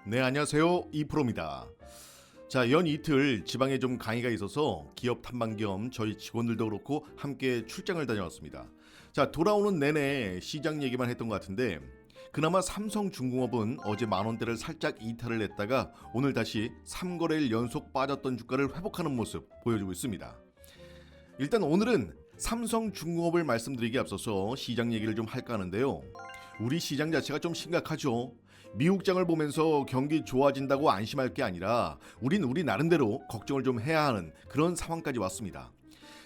네, 안녕하세요. 이프로입니다. 자, 연 이틀 지방에 좀 강의가 있어서 기업 탐방 겸 저희 직원들도 그렇고 함께 출장을 다녀왔습니다. 자, 돌아오는 내내 시장 얘기만 했던 것 같은데 그나마 삼성중공업은 어제 만원대를 살짝 이탈을 했다가 오늘 다시 3거래일 연속 빠졌던 주가를 회복하는 모습 보여주고 있습니다. 일단 오늘은 삼성중공업을 말씀드리기에 앞서서 시장 얘기를 좀 할까 하는데요. 우리 시장 자체가 좀 심각하죠. 미국장을 보면서 경기 좋아진다고 안심할 게 아니라 우린 우리 나름대로 걱정을 좀 해야 하는 그런 상황까지 왔습니다.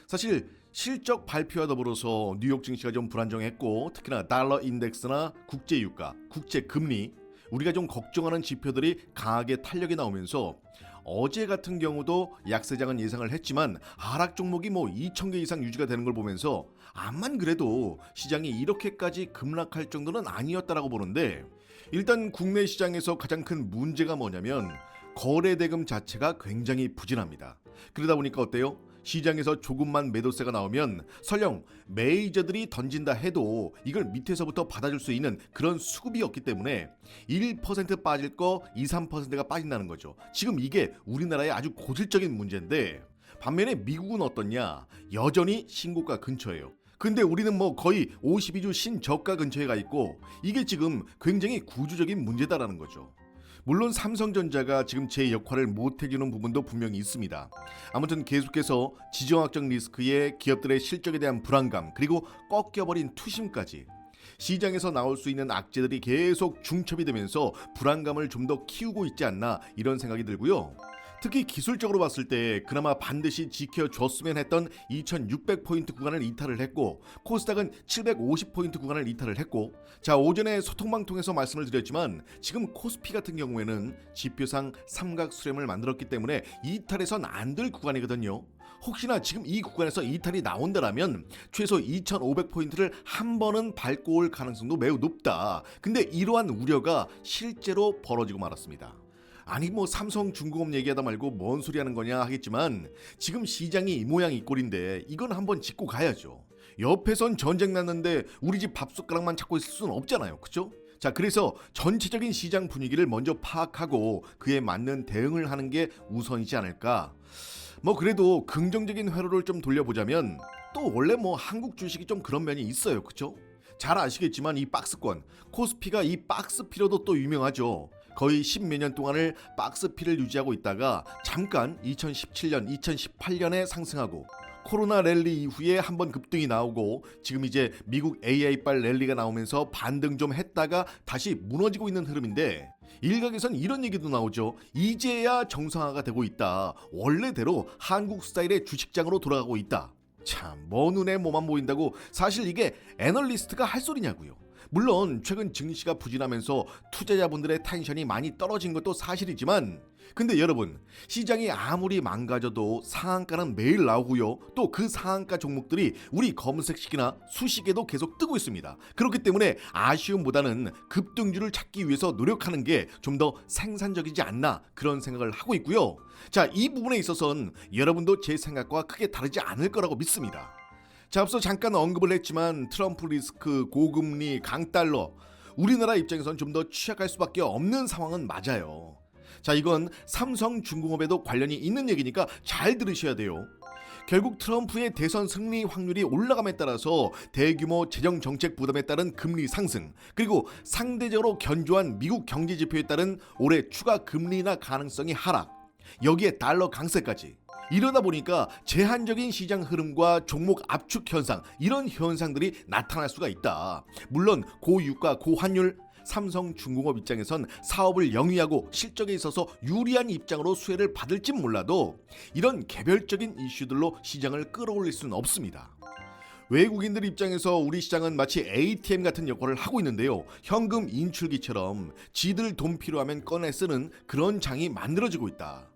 사실 실적 발표와 더불어서 뉴욕 증시가 좀 불안정했고 특히나 달러 인덱스나 국제유가, 국제금리 우리가 좀 걱정하는 지표들이 강하게 탄력이 나오면서 어제 같은 경우도 약세장은 예상을 했지만 하락 종목이 2,000개 이상 유지가 되는 걸 보면서 암만 그래도 시장이 이렇게까지 급락할 정도는 아니었다라고 보는데 일단 국내 시장에서 가장 큰 문제가 뭐냐면 거래 대금 자체가 굉장히 부진합니다. 그러다 보니까 어때요? 시장에서 조금만 매도세가 나오면 설령 메이저들이 던진다 해도 이걸 밑에서부터 받아줄 수 있는 그런 수급이 없기 때문에 1% 빠질 거 2, 3%가 빠진다는 거죠. 지금 이게 우리나라의 아주 고질적인 문제인데 반면에 미국은 어떻냐? 여전히 신고가 근처예요. 근데 우리는 거의 52주 신저가 근처에 가 있고 이게 지금 굉장히 구조적인 문제다라는 거죠. 물론 삼성전자가 지금 제 역할을 못 해주는 부분도 분명히 있습니다. 아무튼 계속해서 지정학적 리스크에 기업들의 실적에 대한 불안감 그리고 꺾여버린 투심까지 시장에서 나올 수 있는 악재들이 계속 중첩이 되면서 불안감을 좀 더 키우고 있지 않나 이런 생각이 들고요. 특히 기술적으로 봤을 때 그나마 반드시 지켜줬으면 했던 2600포인트 구간을 이탈을 했고 코스닥은 750포인트 구간을 이탈을 했고 자 오전에 소통방 통해서 말씀을 드렸지만 지금 코스피 같은 경우에는 지표상 삼각 수렴을 만들었기 때문에 이탈해선 안 될 구간이거든요. 혹시나 지금 이 구간에서 이탈이 나온다라면 최소 2500포인트를 한 번은 밟고 올 가능성도 매우 높다. 근데 이러한 우려가 실제로 벌어지고 말았습니다. 아니 삼성중공업 얘기하다 말고 뭔 소리 하는 거냐 하겠지만 지금 시장이 이 모양 이 꼴인데 이건 한번 짚고 가야죠. 옆에선 전쟁 났는데 우리 집 밥숟가락만 찾고 있을 수는 없잖아요. 그죠? 자 그래서 전체적인 시장 분위기를 먼저 파악하고 그에 맞는 대응을 하는 게 우선이지 않을까. 그래도 긍정적인 회로를 좀 돌려보자면 또 원래 한국 주식이 좀 그런 면이 있어요. 그죠? 잘 아시겠지만 이 박스권 코스피가 이 박스피로도 또 유명하죠. 거의 10몇 년 동안을 박스피를 유지하고 있다가 잠깐 2017년, 2018년에 상승하고 코로나 랠리 이후에 한번 급등이 나오고 지금 이제 미국 AI발 랠리가 나오면서 반등 좀 했다가 다시 무너지고 있는 흐름인데 일각에선 이런 얘기도 나오죠. 이제야 정상화가 되고 있다. 원래대로 한국 스타일의 주식장으로 돌아가고 있다. 참, 눈에 뭐만 보인다고 사실 이게 애널리스트가 할 소리냐고요. 물론 최근 증시가 부진하면서 투자자분들의 텐션이 많이 떨어진 것도 사실이지만 근데 여러분 시장이 아무리 망가져도 상한가는 매일 나오고요. 또 그 상한가 종목들이 우리 검색식이나 수식에도 계속 뜨고 있습니다. 그렇기 때문에 아쉬움보다는 급등주를 찾기 위해서 노력하는 게 좀 더 생산적이지 않나 그런 생각을 하고 있고요. 자, 이 부분에 있어서는 여러분도 제 생각과 크게 다르지 않을 거라고 믿습니다. 자, 앞서 잠깐 언급을 했지만 트럼프 리스크, 고금리, 강달러 우리나라 입장에선 좀 더 취약할 수밖에 없는 상황은 맞아요. 자, 이건 삼성중공업에도 관련이 있는 얘기니까 잘 들으셔야 돼요. 결국 트럼프의 대선 승리 확률이 올라감에 따라서 대규모 재정 정책 부담에 따른 금리 상승 그리고 상대적으로 견조한 미국 경제 지표에 따른 올해 추가 금리 인하 가능성이 하락 여기에 달러 강세까지 이러다 보니까 제한적인 시장 흐름과 종목 압축 현상 이런 현상들이 나타날 수가 있다. 물론 고유가 고환율 삼성중공업 입장에선 사업을 영위하고 실적에 있어서 유리한 입장으로 수혜를 받을진 몰라도 이런 개별적인 이슈들로 시장을 끌어올릴 수는 없습니다. 외국인들 입장에서 우리 시장은 마치 ATM 같은 역할을 하고 있는데요. 현금 인출기처럼 지들 돈 필요하면 꺼내 쓰는 그런 장이 만들어지고 있다.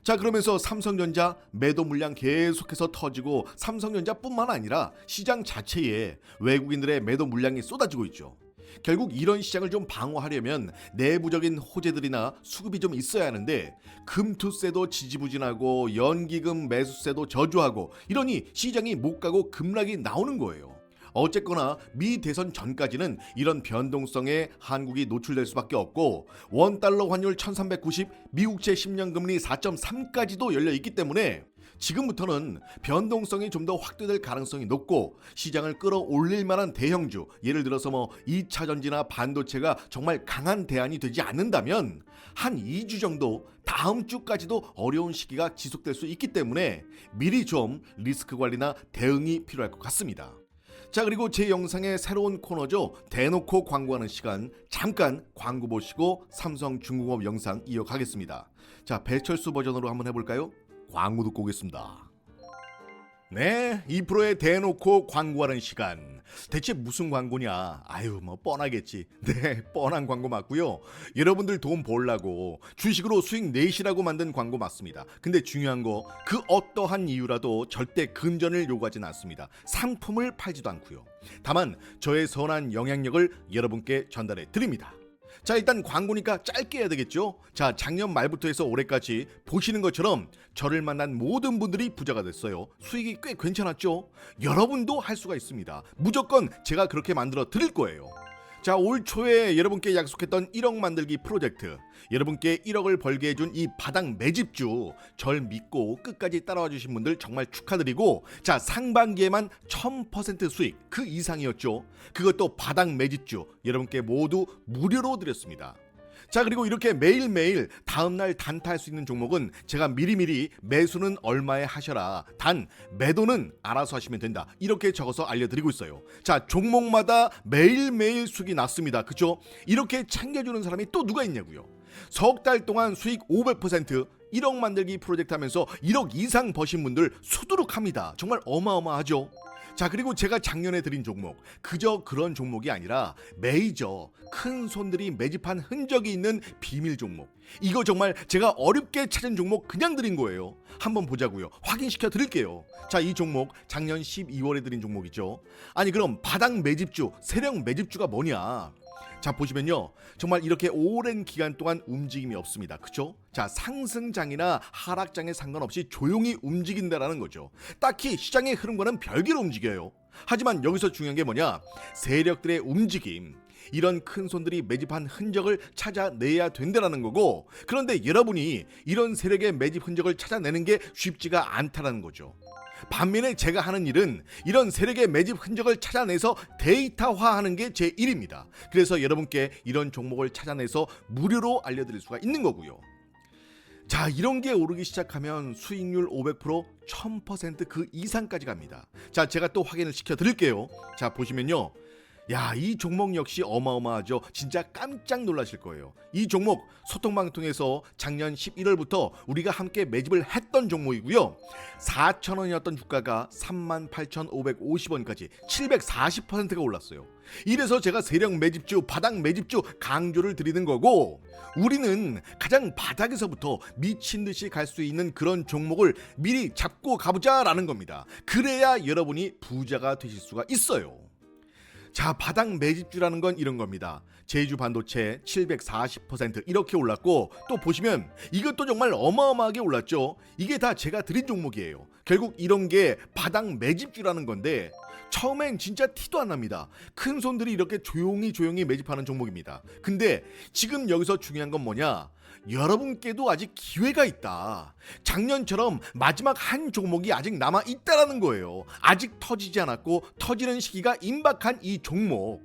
자 그러면서 삼성전자 매도 물량 계속해서 터지고 삼성전자뿐만 아니라 시장 자체에 외국인들의 매도 물량이 쏟아지고 있죠. 결국 이런 시장을 좀 방어하려면 내부적인 호재들이나 수급이 좀 있어야 하는데 금투세도 지지부진하고 연기금 매수세도 저조하고 이러니 시장이 못 가고 급락이 나오는 거예요. 어쨌거나 미 대선 전까지는 이런 변동성에 한국이 노출될 수밖에 없고 원달러 환율 1390, 미국채 10년 금리 4.3까지도 열려 있기 때문에 지금부터는 변동성이 좀 더 확대될 가능성이 높고 시장을 끌어올릴 만한 대형주, 예를 들어서 2차 전지나 반도체가 정말 강한 대안이 되지 않는다면 한 2주 정도 다음 주까지도 어려운 시기가 지속될 수 있기 때문에 미리 좀 리스크 관리나 대응이 필요할 것 같습니다. 자, 그리고 제 영상의 새로운 코너죠. 대놓고 광고하는 시간, 잠깐 광고 보시고 삼성중공업 영상 이어가겠습니다. 자, 배철수 버전으로 한번 해볼까요? 광고 듣고 오겠습니다. 네, 2%의 대놓고 광고하는 시간. 대체 무슨 광고냐? 아유, 뻔하겠지. 네, 뻔한 광고 맞고요. 여러분들 돈 벌라고 주식으로 수익 내시라고 만든 광고 맞습니다. 근데 중요한 거, 그 어떠한 이유라도 절대 금전을 요구하진 않습니다. 상품을 팔지도 않고요. 다만 저의 선한 영향력을 여러분께 전달해 드립니다. 자, 일단 광고니까 짧게 해야 되겠죠. 자, 작년 말부터 해서 올해까지 보시는 것처럼 저를 만난 모든 분들이 부자가 됐어요. 수익이 꽤 괜찮았죠. 여러분도 할 수가 있습니다. 무조건 제가 그렇게 만들어 드릴 거예요. 자, 올 초에 여러분께 약속했던 1억 만들기 프로젝트, 여러분께 1억을 벌게 해준 이 바닥 매집주, 절 믿고 끝까지 따라와 주신 분들 정말 축하드리고, 자, 상반기에만 1000% 수익, 그 이상이었죠. 그것도 바닥 매집주 여러분께 모두 무료로 드렸습니다. 자, 그리고 이렇게 매일매일 다음날 단타할 수 있는 종목은 제가 미리미리 매수는 얼마에 하셔라, 단 매도는 알아서 하시면 된다, 이렇게 적어서 알려드리고 있어요. 자, 종목마다 매일매일 수익이 났습니다. 그쵸? 이렇게 챙겨주는 사람이 또 누가 있냐고요. 석 달 동안 수익 500%, 1억 만들기 프로젝트 하면서 1억 이상 버신 분들 수두룩합니다. 정말 어마어마하죠. 자, 그리고 제가 작년에 드린 종목, 그저 그런 종목이 아니라 메이저 큰 손들이 매집한 흔적이 있는 비밀 종목, 이거 정말 제가 어렵게 찾은 종목 그냥 드린 거예요. 한번 보자고요. 확인시켜 드릴게요. 자, 이 종목 작년 12월에 드린 종목이죠. 아니, 그럼 바닥 매집주, 세력 매집주가 뭐냐? 자, 보시면요, 정말 이렇게 오랜 기간 동안 움직임이 없습니다. 그쵸? 자, 상승장이나 하락장에 상관없이 조용히 움직인다라는 거죠. 딱히 시장의 흐름과는 별개로 움직여요. 하지만 여기서 중요한 게 뭐냐? 세력들의 움직임, 이런 큰 손들이 매집한 흔적을 찾아내야 된다라는 거고, 그런데 여러분이 이런 세력의 매집 흔적을 찾아내는 게 쉽지가 않다라는 거죠. 반면에 제가 하는 일은 이런 세력의 매집 흔적을 찾아내서 데이터화하는 게 제 일입니다. 그래서 여러분께 이런 종목을 찾아내서 무료로 알려드릴 수가 있는 거고요. 자, 이런 게 오르기 시작하면 수익률 500%, 1000% 그 이상까지 갑니다. 자, 제가 또 확인을 시켜 드릴게요. 자, 보시면요, 야, 이 종목 역시 어마어마하죠. 진짜 깜짝 놀라실 거예요. 이 종목 소통방통에서 작년 11월부터 우리가 함께 매집을 했던 종목이고요. 4,000원이었던 주가가 38,550원까지 740%가 올랐어요. 이래서 제가 세력 매집주, 바닥 매집주 강조를 드리는 거고, 우리는 가장 바닥에서부터 미친 듯이 갈 수 있는 그런 종목을 미리 잡고 가보자라는 겁니다. 그래야 여러분이 부자가 되실 수가 있어요. 자, 바닥 매집주라는 건 이런 겁니다. 제주 반도체 740% 이렇게 올랐고, 또 보시면 이것도 정말 어마어마하게 올랐죠. 이게 다 제가 드린 종목이에요. 결국 이런 게 바닥 매집주라는 건데, 처음엔 진짜 티도 안 납니다. 큰 손들이 이렇게 조용히 매집하는 종목입니다. 근데 지금 여기서 중요한 건 뭐냐? 여러분께도 아직 기회가 있다. 작년처럼 마지막 한 종목이 아직 남아 있다라는 거예요. 아직 터지지 않았고 터지는 시기가 임박한 이 종목.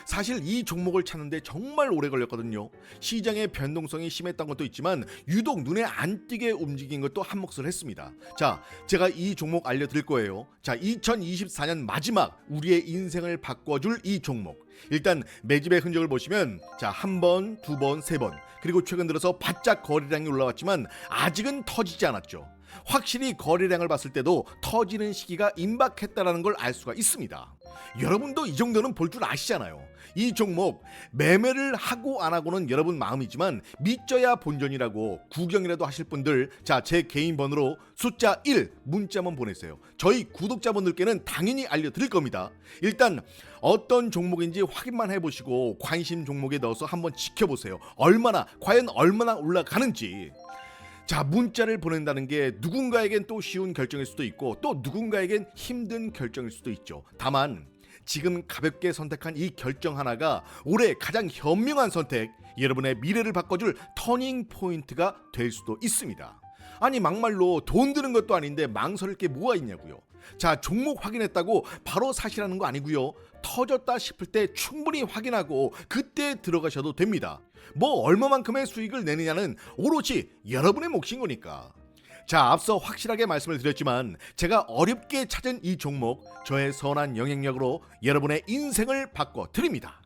사실 이 종목을 찾는데 정말 오래 걸렸거든요. 시장의 변동성이 심했던 것도 있지만 유독 눈에 안 띄게 움직인 것도 한 몫을 했습니다. 자, 제가 이 종목 알려드릴 거예요. 자, 2024년 마지막 우리의 인생을 바꿔줄 이 종목. 일단 매집의 흔적을 보시면, 자, 한 번, 두 번, 세 번, 그리고 최근 들어서 바짝 거래량이 올라왔지만 아직은 터지지 않았죠. 확실히 거래량을 봤을 때도 터지는 시기가 임박했다라는 걸 알 수가 있습니다. 여러분도 이 정도는 볼 줄 아시잖아요. 이 종목 매매를 하고 안 하고는 여러분 마음이지만 믿져야 본전이라고 구경이라도 하실 분들, 자, 제 개인 번호로 숫자 1 문자만 보내세요. 저희 구독자분들께는 당연히 알려드릴 겁니다. 일단 어떤 종목인지 확인만 해보시고 관심 종목에 넣어서 한번 지켜보세요. 과연 얼마나 올라가는지. 자, 문자를 보낸다는 게 누군가에겐 또 쉬운 결정일 수도 있고 또 누군가에겐 힘든 결정일 수도 있죠. 다만 지금 가볍게 선택한 이 결정 하나가 올해 가장 현명한 선택, 여러분의 미래를 바꿔줄 터닝 포인트가 될 수도 있습니다. 아니 막말로 돈 드는 것도 아닌데 망설일 게 뭐가 있냐고요. 자, 종목 확인했다고 바로 사시라는 거 아니고요. 터졌다 싶을 때 충분히 확인하고 그때 들어가셔도 됩니다. 뭐 얼마만큼의 수익을 내느냐는 오롯이 여러분의 몫인 거니까. 자, 앞서 확실하게 말씀을 드렸지만 제가 어렵게 찾은 이 종목, 저의 선한 영향력으로 여러분의 인생을 바꿔 드립니다.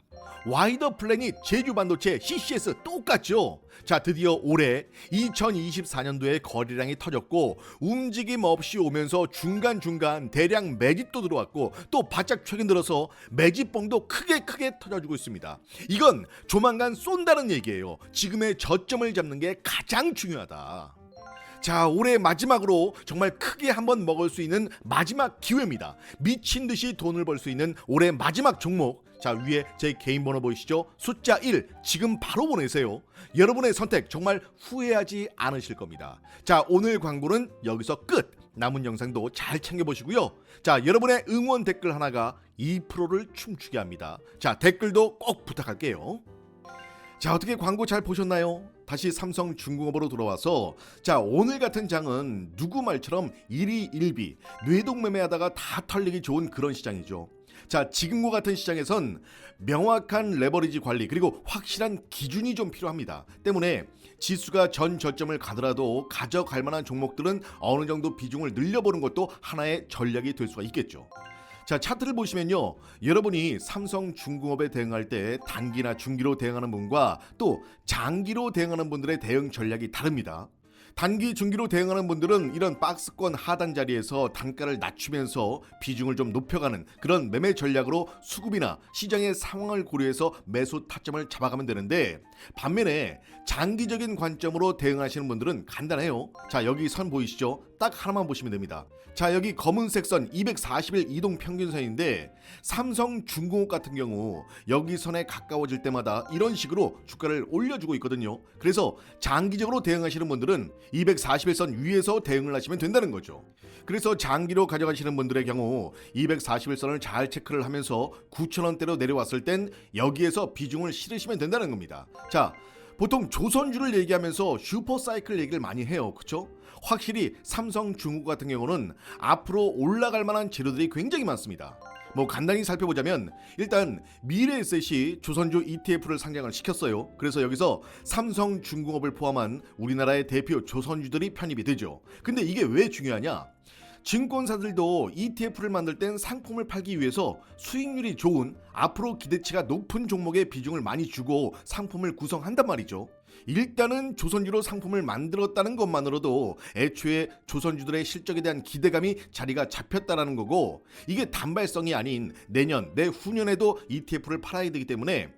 와이더 플래닛 제주반도체 CCS 똑같죠? 자, 드디어 올해 2024년도에 거래량이 터졌고 움직임 없이 오면서 중간중간 대량 매집도 들어왔고 또 바짝 최근 들어서 매집봉도 크게 터져주고 있습니다. 이건 조만간 쏜다는 얘기예요. 지금의 저점을 잡는 게 가장 중요하다. 자, 올해 마지막으로 정말 크게 한번 먹을 수 있는 마지막 기회입니다. 미친 듯이 돈을 벌 수 있는 올해 마지막 종목. 자, 위에 제 개인 번호 보이시죠? 숫자 1 지금 바로 보내세요. 여러분의 선택 정말 후회하지 않으실 겁니다. 자, 오늘 광고는 여기서 끝. 남은 영상도 잘 챙겨보시고요. 자, 여러분의 응원 댓글 하나가 2%를 춤추게 합니다. 자, 댓글도 꼭 부탁할게요. 자, 어떻게 광고 잘 보셨나요? 다시 삼성중공업으로 돌아와서, 자, 오늘 같은 장은 누구 말처럼 일희일비 뇌동매매하다가 다 털리기 좋은 그런 시장이죠. 자, 지금과 같은 시장에선 명확한 레버리지 관리 그리고 확실한 기준이 좀 필요합니다. 때문에 지수가 전 저점을 가더라도 가져갈 만한 종목들은 어느 정도 비중을 늘려보는 것도 하나의 전략이 될 수가 있겠죠. 자, 차트를 보시면요, 여러분이 삼성중공업에 대응할 때 단기나 중기로 대응하는 분과 또 장기로 대응하는 분들의 대응 전략이 다릅니다. 단기, 중기로 대응하는 분들은 이런 박스권 하단 자리에서 단가를 낮추면서 비중을 좀 높여가는 그런 매매 전략으로 수급이나 시장의 상황을 고려해서 매수 타점을 잡아가면 되는데, 반면에 장기적인 관점으로 대응하시는 분들은 간단해요. 자, 여기 선 보이시죠? 딱 하나만 보시면 됩니다. 자, 여기 검은색 선 240일 이동 평균선인데 삼성중공업 같은 경우 여기 선에 가까워질 때마다 이런 식으로 주가를 올려주고 있거든요. 그래서 장기적으로 대응하시는 분들은 241선 위에서 대응을 하시면 된다는 거죠. 그래서 장기로 가져가시는 분들의 경우 241선을 잘 체크를 하면서 9,000원대로 내려왔을 땐 여기에서 비중을 실으시면 된다는 겁니다. 자, 보통 조선주를 얘기하면서 슈퍼사이클 얘기를 많이 해요. 그렇죠? 확실히 삼성중공업 같은 경우는 앞으로 올라갈 만한 재료들이 굉장히 많습니다. 뭐 간단히 살펴보자면 일단 미래에셋이 조선주 ETF를 상장을 시켰어요. 그래서 여기서 삼성중공업을 포함한 우리나라의 대표 조선주들이 편입이 되죠. 근데 이게 왜 중요하냐? 증권사들도 ETF를 만들 땐 상품을 팔기 위해서 수익률이 좋은 앞으로 기대치가 높은 종목에 비중을 많이 주고 상품을 구성한단 말이죠. 일단은 조선주로 상품을 만들었다는 것만으로도 애초에 조선주들의 실적에 대한 기대감이 자리가 잡혔다라는 거고, 이게 단발성이 아닌 내년, 내후년에도 ETF를 팔아야 되기 때문에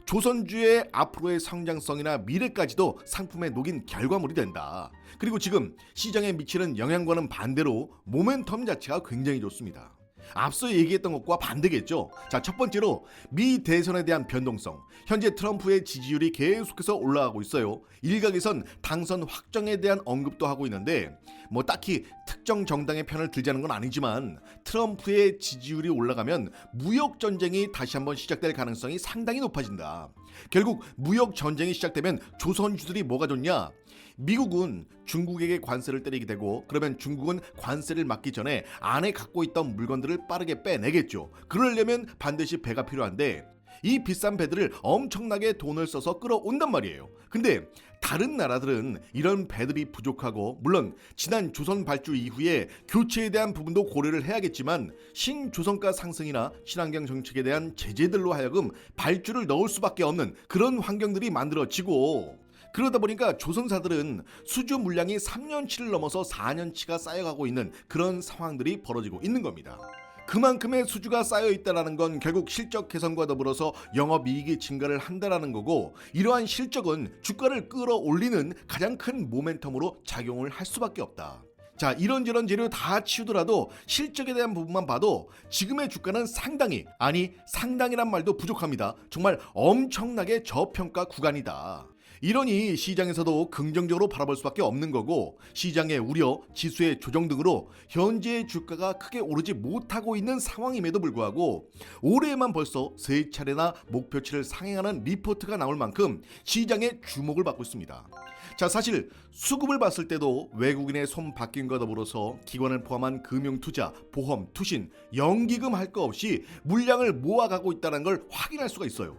조선주의 앞으로의 성장성이나 미래까지도 상품에 녹인 결과물이 된다. 그리고 지금 시장에 미치는 영향과는 반대로 모멘텀 자체가 굉장히 좋습니다. 앞서 얘기했던 것과 반대겠죠. 자, 첫 번째로 미 대선에 대한 변동성. 현재 트럼프의 지지율이 계속해서 올라가고 있어요. 일각에선 당선 확정에 대한 언급도 하고 있는데 뭐 딱히 특정 정당의 편을 들자는 건 아니지만 트럼프의 지지율이 올라가면 무역 전쟁이 다시 한번 시작될 가능성이 상당히 높아진다. 결국 무역 전쟁이 시작되면 조선주들이 뭐가 좋냐? 미국은 중국에게 관세를 때리게 되고, 그러면 중국은 관세를 막기 전에 안에 갖고 있던 물건들을 빠르게 빼내겠죠. 그러려면 반드시 배가 필요한데 이 비싼 배들을 엄청나게 돈을 써서 끌어온단 말이에요. 근데 다른 나라들은 이런 배들이 부족하고, 물론 지난 조선 발주 이후에 교체에 대한 부분도 고려를 해야겠지만 신조선가 상승이나 친환경 정책에 대한 제재들로 하여금 발주를 넣을 수밖에 없는 그런 환경들이 만들어지고, 그러다 보니까 조선사들은 수주 물량이 3년치를 넘어서 4년치가 쌓여가고 있는 그런 상황들이 벌어지고 있는 겁니다. 그만큼의 수주가 쌓여 있다는 건 결국 실적 개선과 더불어서 영업이익이 증가를 한다는 거고, 이러한 실적은 주가를 끌어올리는 가장 큰 모멘텀으로 작용을 할 수밖에 없다. 자, 이런저런 재료 다 치우더라도 실적에 대한 부분만 봐도 지금의 주가는 상당히, 아니 상당이란 말도 부족합니다. 정말 엄청나게 저평가 구간이다. 이러니 시장에서도 긍정적으로 바라볼 수밖에 없는 거고, 시장의 우려, 지수의 조정 등으로 현재의 주가가 크게 오르지 못하고 있는 상황임에도 불구하고 올해에만 벌써 3차례나 목표치를 상행하는 리포트가 나올 만큼 시장의 주목을 받고 있습니다. 자, 사실 수급을 봤을 때도 외국인의 손 바뀜과 더불어서 기관을 포함한 금융투자, 보험, 투신, 연기금 할 거 없이 물량을 모아가고 있다는 걸 확인할 수가 있어요.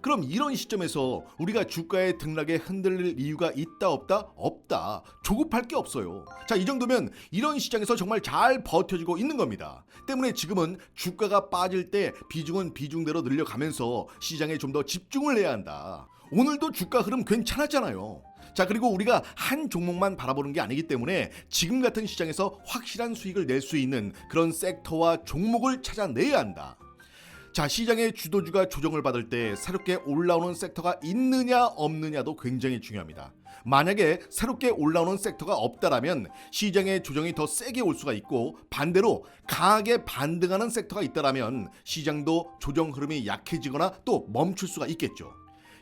그럼 이런 시점에서 우리가 주가의 등락에 흔들릴 이유가 있다 없다? 없다. 조급할 게 없어요. 자, 이 정도면 이런 시장에서 정말 잘 버텨주고 있는 겁니다. 때문에 지금은 주가가 빠질 때 비중은 비중대로 늘려가면서 시장에 좀 더 집중을 해야 한다. 오늘도 주가 흐름 괜찮았잖아요. 자, 그리고 우리가 한 종목만 바라보는 게 아니기 때문에 지금 같은 시장에서 확실한 수익을 낼 수 있는 그런 섹터와 종목을 찾아내야 한다. 자, 시장의 주도주가 조정을 받을 때 새롭게 올라오는 섹터가 있느냐 없느냐도 굉장히 중요합니다. 만약에 새롭게 올라오는 섹터가 없다라면 시장의 조정이 더 세게 올 수가 있고, 반대로 강하게 반등하는 섹터가 있다라면 시장도 조정 흐름이 약해지거나 또 멈출 수가 있겠죠.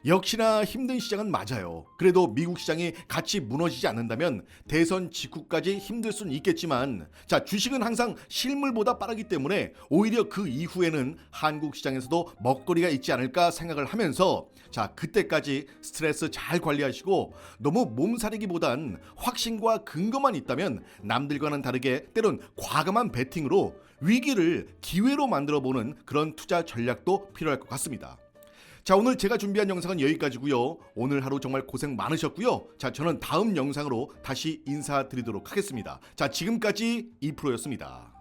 역시나 힘든 시장은 맞아요. 그래도 미국 시장이 같이 무너지지 않는다면 대선 직후까지 힘들 수는 있겠지만, 자, 주식은 항상 실물보다 빠르기 때문에 오히려 그 이후에는 한국 시장에서도 먹거리가 있지 않을까 생각을 하면서, 자, 그때까지 스트레스 잘 관리하시고 너무 몸살이기보단 확신과 근거만 있다면 남들과는 다르게 때론 과감한 베팅으로 위기를 기회로 만들어보는 그런 투자 전략도 필요할 것 같습니다. 자, 오늘 제가 준비한 영상은 여기까지고요. 오늘 하루 정말 고생 많으셨고요. 자, 저는 다음 영상으로 다시 인사드리도록 하겠습니다. 자, 지금까지 이프로였습니다.